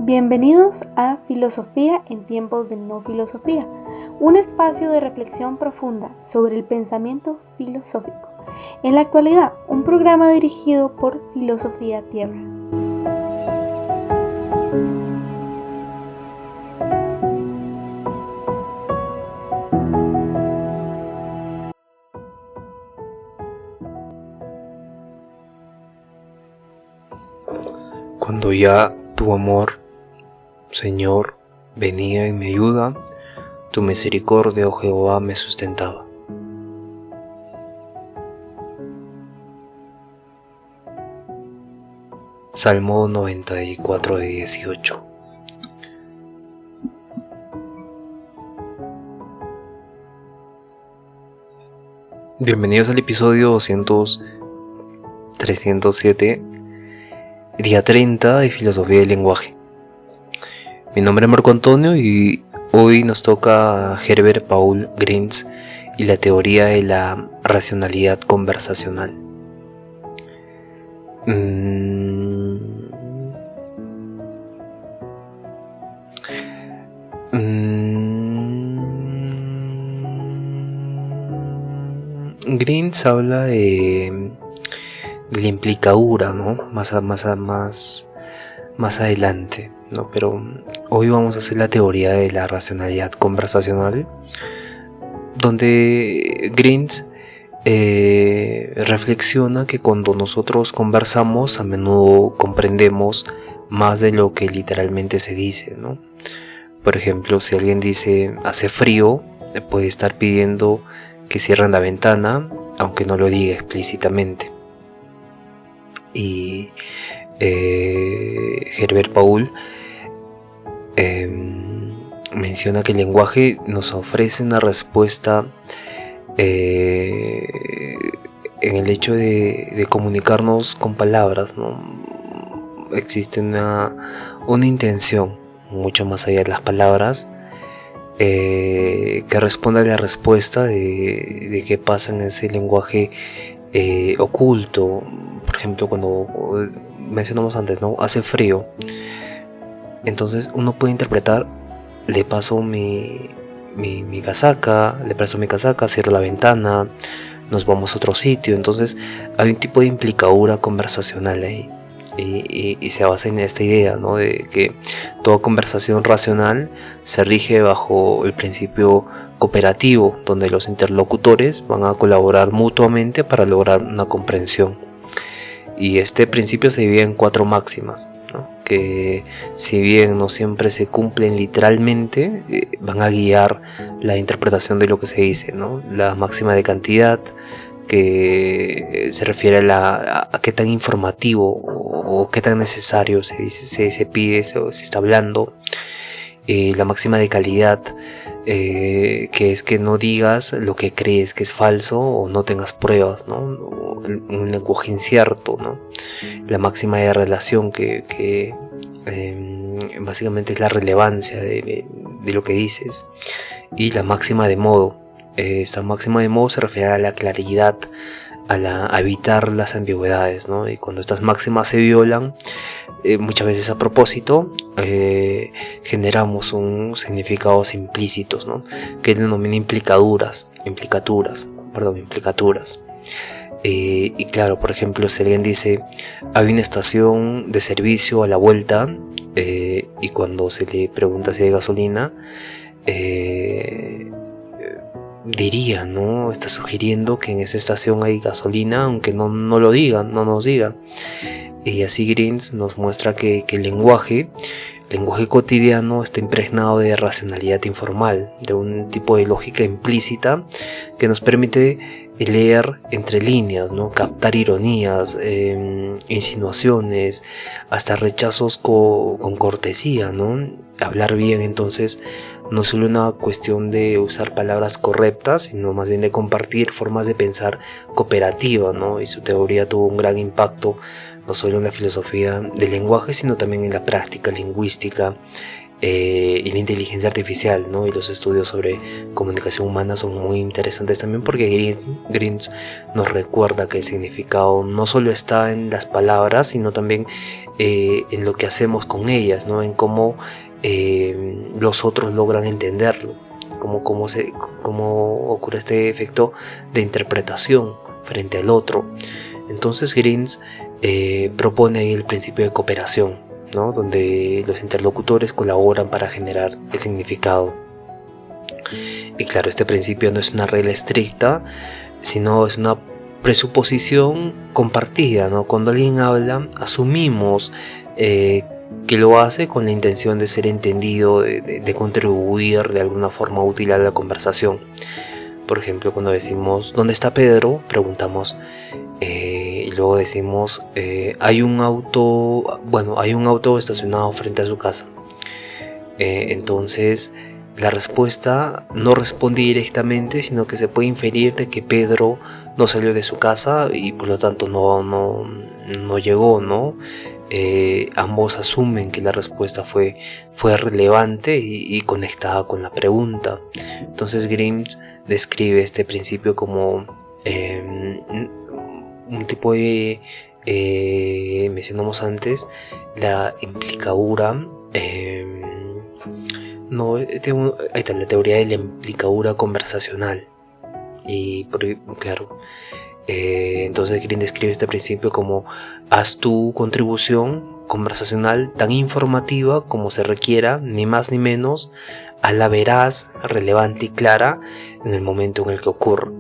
Bienvenidos a Filosofía en tiempos de no filosofía, un espacio de reflexión profunda sobre el pensamiento filosófico. En la actualidad, un programa dirigido por Filosofía Tierra. Cuando ya tu amor, Señor, venía en mi ayuda, tu misericordia, oh Jehová, me sustentaba. Salmo 94:18. Bienvenidos al episodio 307, día 30 de Filosofía del Lenguaje. Mi nombre es Marco Antonio y hoy nos toca Herbert Paul Grins y la teoría de la racionalidad conversacional. Grins habla de la implicadura, ¿no? Más adelante, ¿no? Pero hoy vamos a hacer la teoría de la racionalidad conversacional, donde Grins reflexiona que cuando nosotros conversamos a menudo comprendemos más de lo que literalmente se dice, ¿no? Por ejemplo, si alguien dice hace frío, puede estar pidiendo que cierren la ventana, aunque no lo diga explícitamente. Y Herbert Paul menciona que el lenguaje nos ofrece una respuesta en el hecho de comunicarnos con palabras, ¿no? Existe una intención mucho más allá de las palabras que responde a la respuesta de qué pasa en ese lenguaje oculto. Por ejemplo, cuando mencionamos antes, ¿no? Hace frío, entonces uno puede interpretar: le paso mi casaca, cierro la ventana, nos vamos a otro sitio. Entonces hay un tipo de implicadura conversacional ahí, y se basa en esta idea, ¿no? De que toda conversación racional se rige bajo el principio cooperativo, donde los interlocutores van a colaborar mutuamente para lograr una comprensión. Y este principio se divide en 4 máximas, ¿no? Que si bien no siempre se cumplen literalmente, van a guiar la interpretación de lo que se dice, ¿no? La máxima de cantidad, que se refiere a qué tan informativo o qué tan necesario se pide, se está hablando. La máxima de calidad, que es que no digas lo que crees que es falso o no tengas pruebas, ¿no? Un lenguaje incierto, ¿no? La máxima de relación, que básicamente es la relevancia de lo que dices. Y la máxima de modo. Esta máxima de modo se refiere a la claridad, a evitar las ambigüedades, ¿no? Y cuando estas máximas se violan, muchas veces a propósito, generamos significados implícitos, ¿no? Que denomina implicaturas. Y claro, por ejemplo, si alguien dice hay una estación de servicio a la vuelta, y cuando se le pregunta si hay gasolina, diría, ¿no? Está sugiriendo que en esa estación hay gasolina, aunque no nos diga. Y así Grins nos muestra que el lenguaje cotidiano está impregnado de racionalidad informal, de un tipo de lógica implícita que nos permite leer entre líneas, ¿no? Captar ironías, insinuaciones, hasta rechazos con cortesía, ¿no? Hablar bien, entonces, no es solo una cuestión de usar palabras correctas, sino más bien de compartir formas de pensar cooperativa, ¿no? Y su teoría tuvo un gran impacto no solo en la filosofía del lenguaje, sino también en la práctica lingüística y la inteligencia artificial, ¿no? Y los estudios sobre comunicación humana son muy interesantes también, porque Greens nos recuerda que el significado no solo está en las palabras, sino también en lo que hacemos con ellas, ¿no? En cómo los otros logran entenderlo, cómo ocurre este efecto de interpretación frente al otro. Entonces Greens propone ahí el principio de cooperación, ¿no? Donde los interlocutores colaboran para generar el significado. Y claro, este principio no es una regla estricta, sino es una presuposición compartida, ¿no? Cuando alguien habla, asumimos que lo hace con la intención de ser entendido, de contribuir de alguna forma útil a la conversación. Por ejemplo, cuando decimos ¿dónde está Pedro?, preguntamos y luego decimos hay un auto estacionado frente a su casa. Entonces la respuesta no responde directamente, sino que se puede inferir de que Pedro no salió de su casa y por lo tanto no llegó, ¿no? Ambos asumen que la respuesta fue relevante y conectada con la pregunta. Entonces Greens describe este principio como un tipo de mencionamos antes la implicadura, ahí está la teoría de la implicadura conversacional. Y claro, entonces Greens describe este principio como: haz tu contribución conversacional tan informativa como se requiera, ni más ni menos, hazla veraz, relevante y clara en el momento en el que ocurre.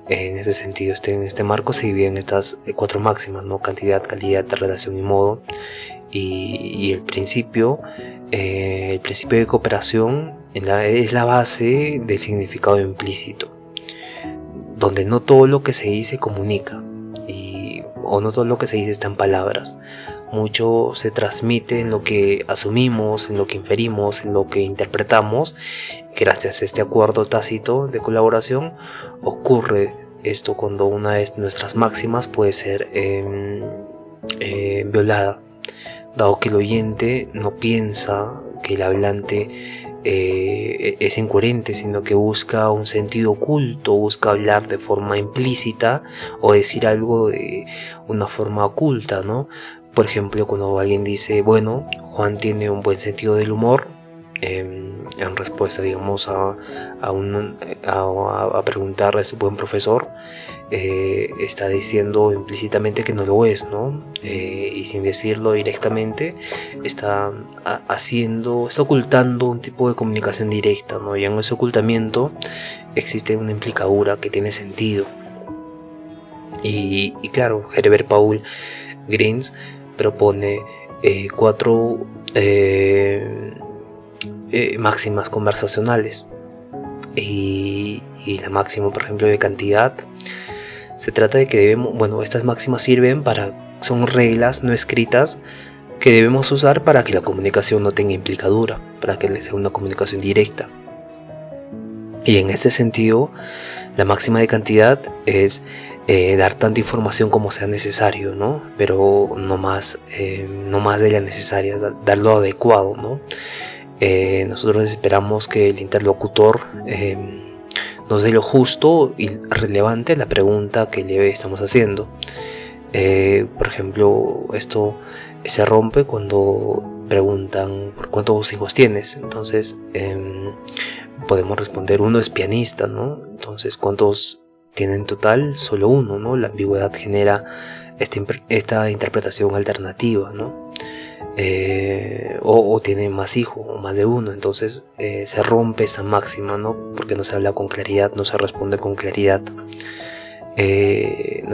En ese sentido, en este marco se dividen estas 4 máximas, ¿no? Cantidad, calidad, relación y modo. Y el principio de cooperación es la base del significado implícito, donde no todo lo que se dice comunica, o no todo lo que se dice está en palabras. Mucho se transmite en lo que asumimos, en lo que inferimos, en lo que interpretamos. Gracias a este acuerdo tácito de colaboración ocurre esto cuando una de nuestras máximas puede ser violada, dado que el oyente no piensa que el hablante es incoherente, sino que busca un sentido oculto, busca hablar de forma implícita o decir algo de una forma oculta, ¿no? Por ejemplo, cuando alguien dice, bueno, Juan tiene un buen sentido del humor, en respuesta, digamos, a preguntarle a su buen profesor, está diciendo implícitamente que no lo es, ¿no? Y sin decirlo directamente, está ocultando un tipo de comunicación directa, ¿no? Y en ese ocultamiento existe una implicadura que tiene sentido. Y claro, Herbert Paul Greens propone 4 máximas conversacionales, y la máxima, por ejemplo, de cantidad. Se trata de que estas máximas son reglas no escritas que debemos usar para que la comunicación no tenga implicadura, para que sea una comunicación directa. Y en este sentido, la máxima de cantidad es dar tanta información como sea necesario, ¿no? Pero no más de la necesaria, dar lo adecuado, ¿no? Nosotros esperamos que el interlocutor nos dé lo justo y relevante a la pregunta que le estamos haciendo. Por ejemplo, esto se rompe cuando preguntan ¿por cuántos hijos tienes? Entonces podemos responder: uno es pianista, ¿no? Entonces, ¿cuántos tiene en total? Solo uno, ¿no? La ambigüedad genera esta interpretación alternativa, ¿no? O tiene más hijos o más de uno. Entonces se rompe esa máxima, ¿no? Porque no se habla con claridad, no se responde con claridad, no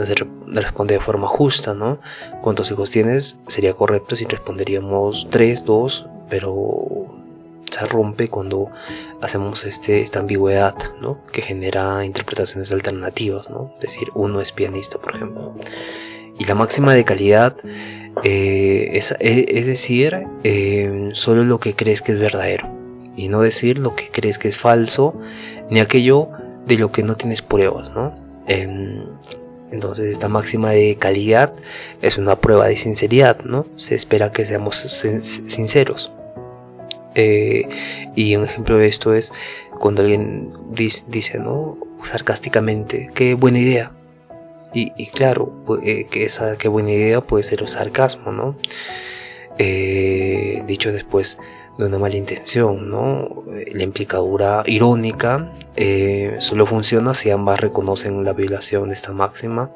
se responde de forma justa, ¿no? ¿Cuántos hijos tienes? Sería correcto si responderíamos 3, 2, pero se rompe cuando hacemos esta ambigüedad, ¿no? Que genera interpretaciones alternativas, ¿no? Es decir, uno es pianista, por ejemplo. Y la máxima de calidad es decir, solo lo que crees que es verdadero, y no decir lo que crees que es falso, ni aquello de lo que no tienes pruebas, ¿no? Entonces, esta máxima de calidad es una prueba de sinceridad, ¿no? Se espera que seamos sinceros. Y un ejemplo de esto es cuando alguien dice, ¿no? Sarcásticamente, qué buena idea. Y claro, qué buena idea puede ser un sarcasmo, ¿no? Dicho después de una mala intención, ¿no? La implicadura irónica solo funciona si ambas reconocen la violación de esta máxima.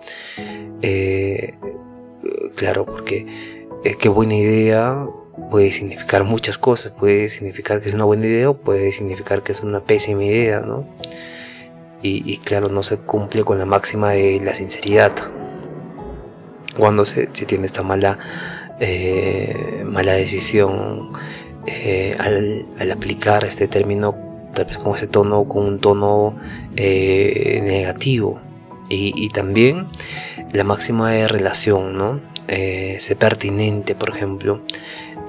Claro, porque qué buena idea puede significar muchas cosas. Puede significar que es una buena idea o puede significar que es una pésima idea, ¿no? Y claro, no se cumple con la máxima de la sinceridad cuando se tiene esta mala decisión al aplicar este término, tal vez con ese tono, con un tono negativo. Y también la máxima de relación, ¿no? Ser pertinente, por ejemplo.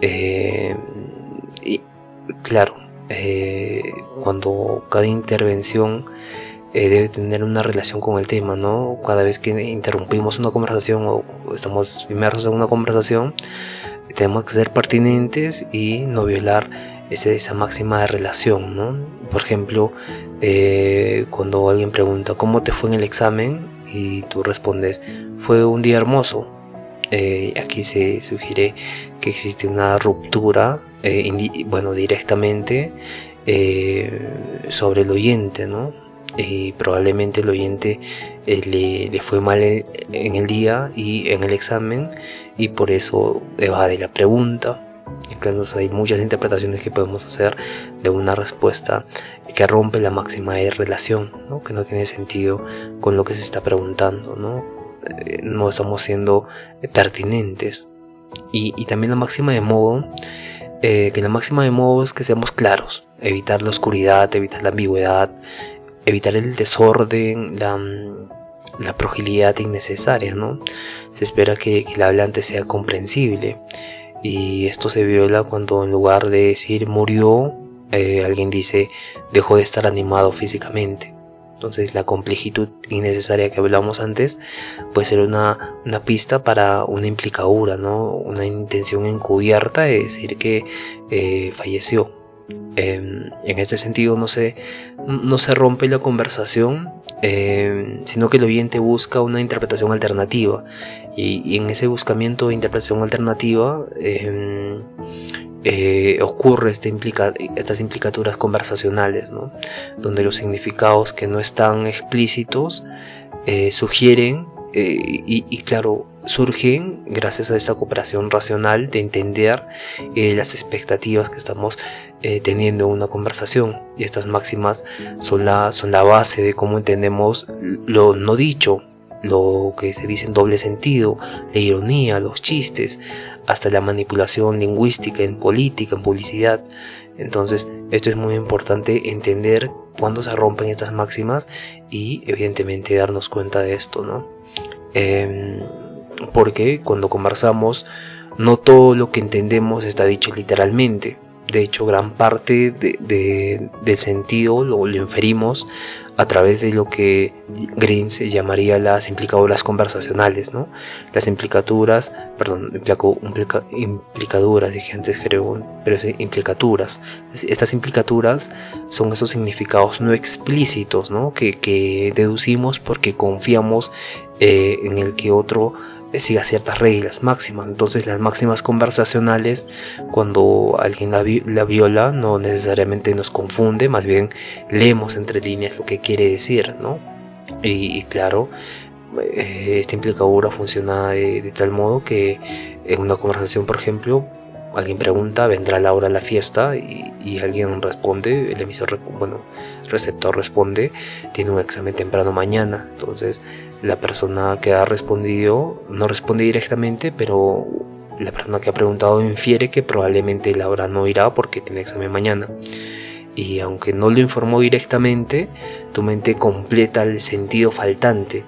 Y claro, cuando cada intervención debe tener una relación con el tema, ¿no? Cada vez que interrumpimos una conversación o estamos inmersos en una conversación, tenemos que ser pertinentes y no violar esa máxima de relación, ¿no? Por ejemplo, cuando alguien pregunta ¿cómo te fue en el examen? Y tú respondes fue un día hermoso. Aquí se sugiere que existe una ruptura, directamente sobre el oyente, ¿no? Probablemente el oyente le fue mal en el día y en el examen, y por eso evade la pregunta. Entonces hay muchas interpretaciones que podemos hacer de una respuesta que rompe la máxima de relación, ¿no? Que no tiene sentido con lo que se está preguntando, ¿no? No estamos siendo pertinentes. Y también la máxima de modo, que la máxima de modo es que seamos claros, evitar la oscuridad, evitar la ambigüedad, evitar el desorden, la fragilidad innecesaria, ¿no? Se espera que el hablante sea comprensible, y esto se viola cuando en lugar de decir murió, alguien dice dejó de estar animado físicamente. Entonces la complejitud innecesaria que hablamos antes puede ser una pista para una implicadura, ¿no? Una intención encubierta de decir que falleció. En este sentido no se rompe la conversación, sino que el oyente busca una interpretación alternativa, y en ese buscamiento de interpretación alternativa ocurre estas implicaturas conversacionales, ¿no? Donde los significados que no están explícitos sugieren y claro, surgen gracias a esta cooperación racional de entender las expectativas que estamos teniendo en una conversación. Y estas máximas son la base de cómo entendemos lo no dicho, lo que se dice en doble sentido, la ironía, los chistes, hasta la manipulación lingüística en política, en publicidad. Entonces esto es muy importante, entender cuándo se rompen estas máximas y evidentemente darnos cuenta de esto, ¿no? Porque cuando conversamos no todo lo que entendemos está dicho literalmente. De hecho, gran parte del sentido lo inferimos a través de lo que Greens llamaría las implicaduras conversacionales, ¿no? Las implicaduras, dije antes, creo, pero es implicaturas. Estas implicaturas son esos significados no explícitos, ¿no? Que deducimos porque confiamos en el que otro siga ciertas reglas máximas. Entonces las máximas conversacionales, cuando alguien la viola, no necesariamente nos confunde, más bien leemos entre líneas lo que quiere decir, ¿no? Y claro, esta implicadura funciona de tal modo que en una conversación, por ejemplo, alguien pregunta, ¿vendrá la hora de la fiesta? Y alguien responde, el receptor responde, tiene un examen temprano mañana. Entonces la persona que ha respondido no responde directamente, pero la persona que ha preguntado infiere que probablemente la hora no irá porque tiene examen mañana. Y aunque no lo informó directamente, tu mente completa el sentido faltante.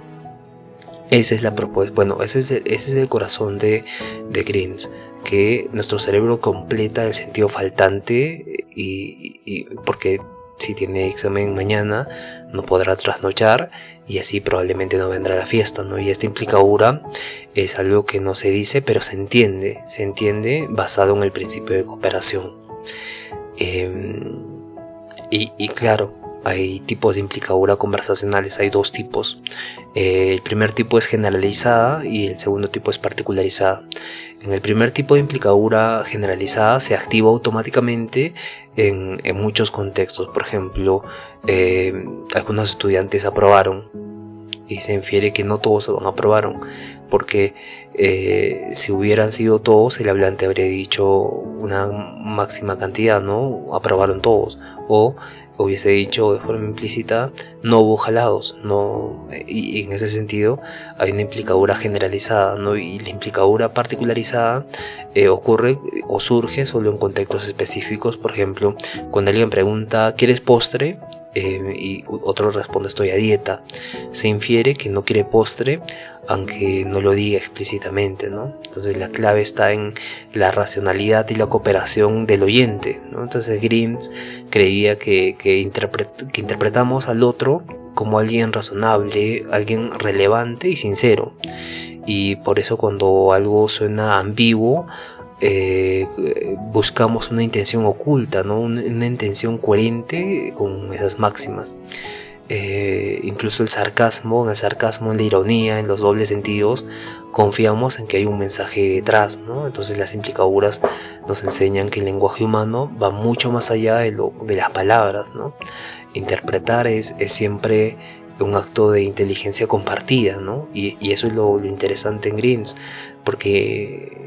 Esa es la propuesta. Ese es el corazón de Greens, que nuestro cerebro completa el sentido faltante, y porque si tiene examen mañana no podrá trasnochar y así probablemente no vendrá a la fiesta, ¿no? Y esta implicadura es algo que no se dice pero se entiende basado en el principio de cooperación. Y claro, hay tipos de implicadura conversacionales, hay dos tipos. El primer tipo es generalizada y el segundo tipo es particularizada. En el primer tipo de implicadura generalizada se activa automáticamente en muchos contextos. Por ejemplo, algunos estudiantes aprobaron y se infiere que no todos aprobaron, porque si hubieran sido todos, el hablante habría dicho una máxima cantidad, ¿no? Aprobaron todos. O hubiese dicho de forma implícita, no hubo jalados, no, y en ese sentido hay una implicadura generalizada, ¿no? Y la implicadura particularizada ocurre o surge solo en contextos específicos. Por ejemplo, cuando alguien pregunta ¿quieres postre? Y otro responde estoy a dieta, se infiere que no quiere postre aunque no lo diga explícitamente, ¿no? Entonces la clave está en la racionalidad y la cooperación del oyente, ¿no? Entonces Grimes creía que interpretamos al otro como alguien razonable, alguien relevante y sincero, y por eso cuando algo suena ambiguo buscamos una intención oculta, ¿no? Una intención coherente con esas máximas. Incluso en el sarcasmo, en la ironía, en los dobles sentidos, confiamos en que hay un mensaje detrás, ¿no? Entonces las implicaduras nos enseñan que el lenguaje humano va mucho más allá de las palabras, ¿no? Interpretar es siempre un acto de inteligencia compartida, ¿no? Y eso es lo interesante en Grimes, porque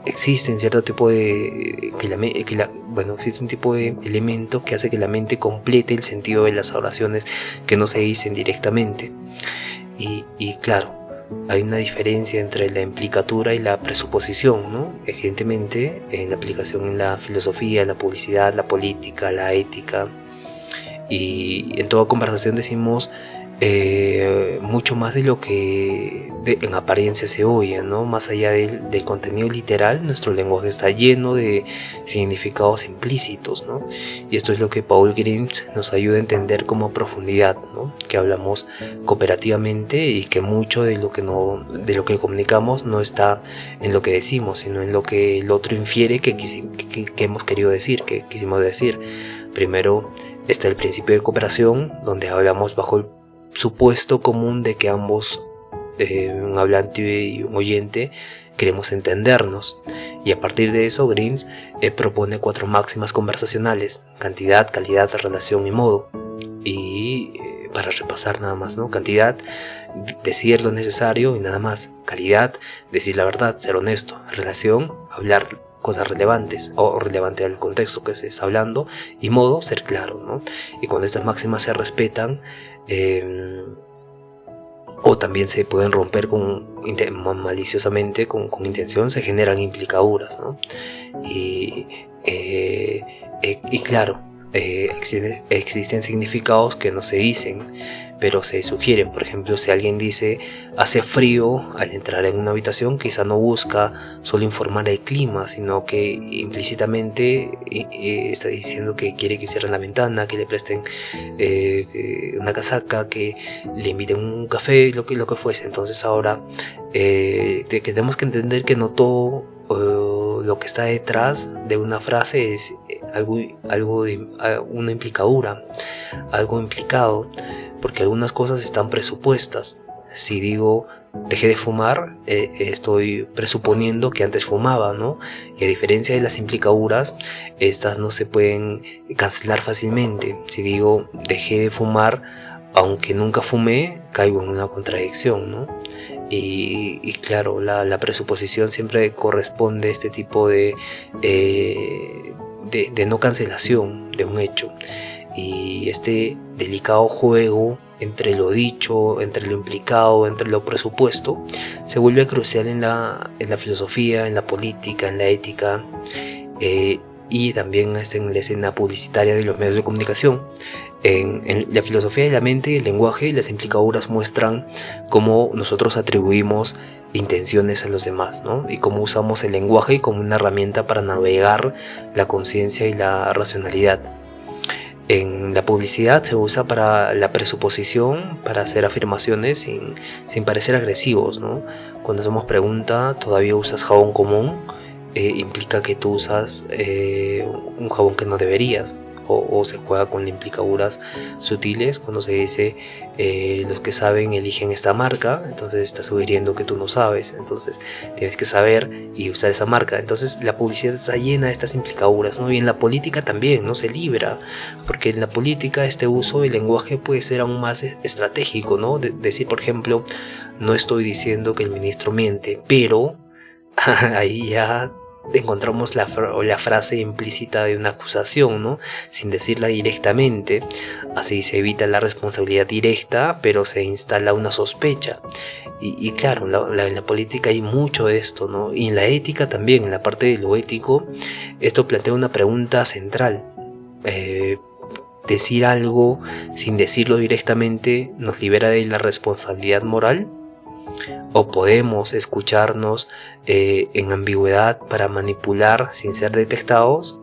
existe cierto tipo de existe un tipo de elemento que hace que la mente complete el sentido de las oraciones que no se dicen directamente. Y claro, hay una diferencia entre la implicatura y la presuposición, ¿no? Evidentemente, en la aplicación en la filosofía, la publicidad, la política, la ética, y en toda conversación decimos mucho más de lo que en apariencia se oye, ¿no? Más allá del contenido literal, nuestro lenguaje está lleno de significados implícitos, ¿no? Y esto es lo que Paul Grimes nos ayuda a entender como profundidad, ¿no? Que hablamos cooperativamente y que mucho de lo que comunicamos no está en lo que decimos, sino en lo que el otro infiere que hemos querido decir, que quisimos decir. Primero está el principio de cooperación, donde hablamos bajo el supuesto común de que ambos, un hablante y un oyente, queremos entendernos, y a partir de eso Grimes propone 4 máximas conversacionales: cantidad, calidad, relación y modo. Y para repasar nada más, ¿no? Cantidad, decir lo necesario y nada más. Calidad, decir la verdad, ser honesto. Relación, hablar cosas relevantes o relevante al contexto que se está hablando. Y modo, ser claro, ¿no? Y cuando estas máximas se respetan, o también se pueden romper maliciosamente, con intención, se generan implicaduras, ¿no? Y claro, existen significados que no se dicen, pero se sugieren. Por ejemplo, si alguien dice hace frío al entrar en una habitación, quizá no busca solo informar el clima, sino que implícitamente está diciendo que quiere que cierren la ventana, que le presten una casaca, que le inviten un café, lo que fuese. Entonces ahora tenemos que entender que no todo lo que está detrás de una frase es algo de una implicadura, algo implicado, porque algunas cosas están presupuestas. Si digo dejé de fumar, estoy presuponiendo que antes fumaba, ¿no? Y a diferencia de las implicaduras, estas no se pueden cancelar fácilmente. Si digo dejé de fumar aunque nunca fumé, caigo en una contradicción, ¿no? Y claro, la presuposición siempre corresponde a este tipo de no cancelación de un hecho. Y este delicado juego entre lo dicho, entre lo implicado, entre lo presupuesto, se vuelve crucial en la filosofía, en la política, en la ética, y también en la escena publicitaria de los medios de comunicación. En la filosofía de la mente y el lenguaje, las implicaduras muestran cómo nosotros atribuimos intenciones a los demás, ¿no? Y cómo usamos el lenguaje como una herramienta para navegar la conciencia y la racionalidad. En la publicidad se usa para la presuposición, para hacer afirmaciones sin parecer agresivos, ¿no? Cuando hacemos pregunta, ¿todavía usas jabón común? implica que tú usas un jabón que no deberías, o se juega con implicaduras sutiles cuando se dice los que saben eligen esta marca. Entonces está sugiriendo que tú no sabes, entonces tienes que saber y usar esa marca. Entonces la publicidad está llena de estas implicaduras, ¿no? Y en la política también no se libra, porque en la política este uso del lenguaje puede ser aún más estratégico, ¿no? Decir, por ejemplo, no estoy diciendo que el ministro miente, pero ahí ya encontramos la frase implícita de una acusación, ¿no? Sin decirla directamente. Así se evita la responsabilidad directa, pero se instala una sospecha. Y claro, en la política hay mucho de esto, ¿no? Y en la ética también, en la parte de lo ético, esto plantea una pregunta central. ¿Decir algo sin decirlo directamente nos libera de la responsabilidad moral? ¿O podemos escucharnos en ambigüedad para manipular sin ser detectados?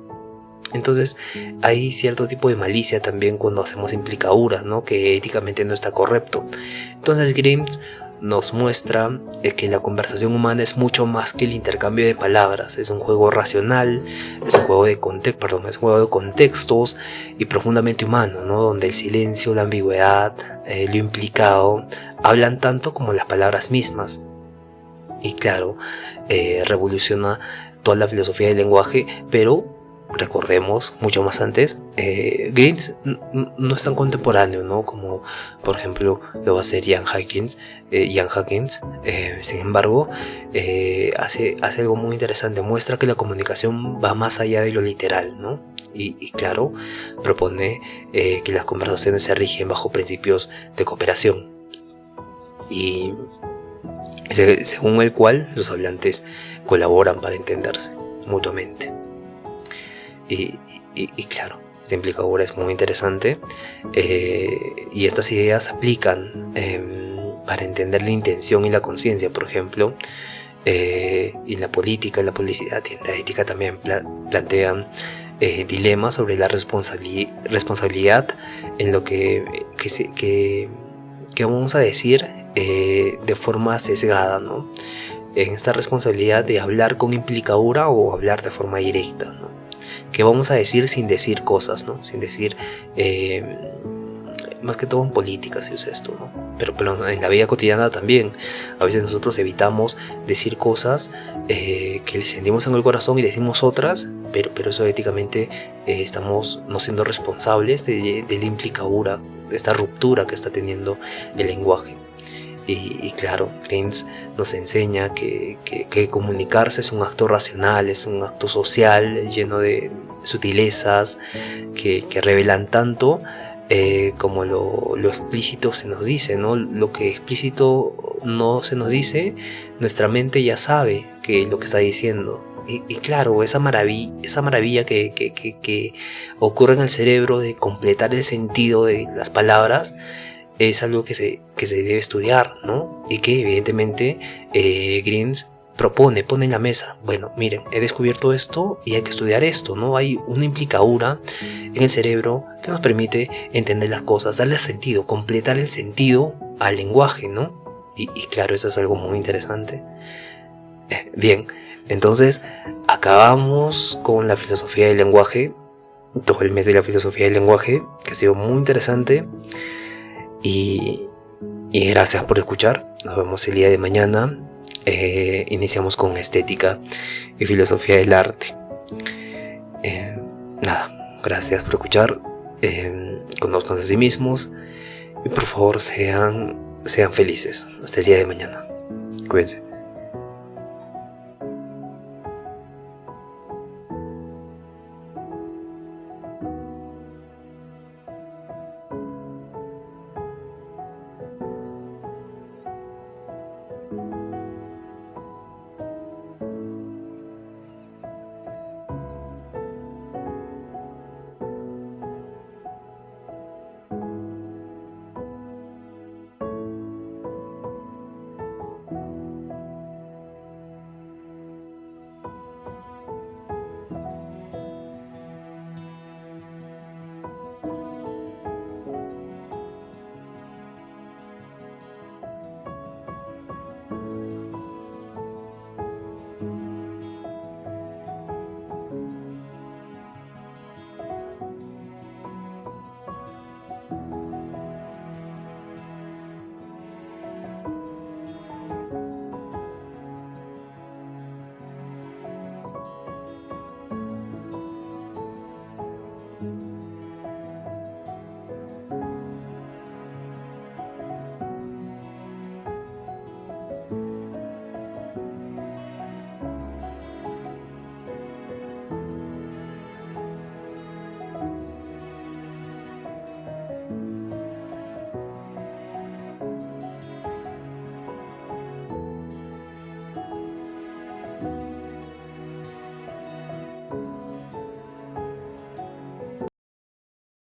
Entonces hay cierto tipo de malicia también cuando hacemos implicaduras, ¿no? Que éticamente no está correcto. Entonces Grimes nos muestra que la conversación humana es mucho más que el intercambio de palabras. Es un juego racional, es un juego de contextos y profundamente humano, ¿no? Donde el silencio, la ambigüedad, lo implicado hablan tanto como las palabras mismas. Y claro, revoluciona toda la filosofía del lenguaje, pero recordemos, mucho más antes, Grimes no es tan contemporáneo, ¿no? Como por ejemplo lo va a hacer Ian Hawkins. Sin embargo, hace algo muy interesante. Muestra que la comunicación va más allá de lo literal, ¿no? Y claro, propone que las conversaciones se rigen bajo principios de cooperación, y según el cual los hablantes colaboran para entenderse mutuamente. Y claro, esta implicadura es muy interesante, y estas ideas se aplican para entender la intención y la conciencia, por ejemplo. Y en la política, en la publicidad y en la ética también plantean dilemas sobre la responsabilidad en lo que vamos a decir de forma sesgada, ¿no? En esta responsabilidad de hablar con implicadura o hablar de forma directa, ¿no? Que vamos a decir sin decir cosas, ¿no? Sin decir, más que todo en política se usa esto, ¿no? Pero en la vida cotidiana también. A veces nosotros evitamos decir cosas que le sentimos en el corazón y decimos otras, pero eso éticamente estamos no siendo responsables de la implicadura, de esta ruptura que está teniendo el lenguaje. Y claro, Grimes nos enseña que comunicarse es un acto racional, es un acto social, lleno de sutilezas que revelan tanto como lo explícito se nos dice, ¿no? Lo que explícito no se nos dice, nuestra mente ya sabe que lo que está diciendo. Y claro, esa maravilla que ocurre en el cerebro de completar el sentido de las palabras es algo que se debe estudiar, ¿no? Y que evidentemente Grimes pone en la mesa. Bueno, miren, he descubierto esto y hay que estudiar esto, ¿no? Hay una implicadura en el cerebro que nos permite entender las cosas, darle sentido, completar el sentido al lenguaje, ¿no? Y claro, eso es algo muy interesante. Bien, entonces acabamos con la filosofía del lenguaje, todo el mes de la filosofía del lenguaje, que ha sido muy interesante. Y gracias por escuchar. Nos vemos el día de mañana. Iniciamos con estética y filosofía del arte. Gracias por escuchar. Conózcanse a sí mismos y por favor sean felices. Hasta el día de mañana. Cuídense.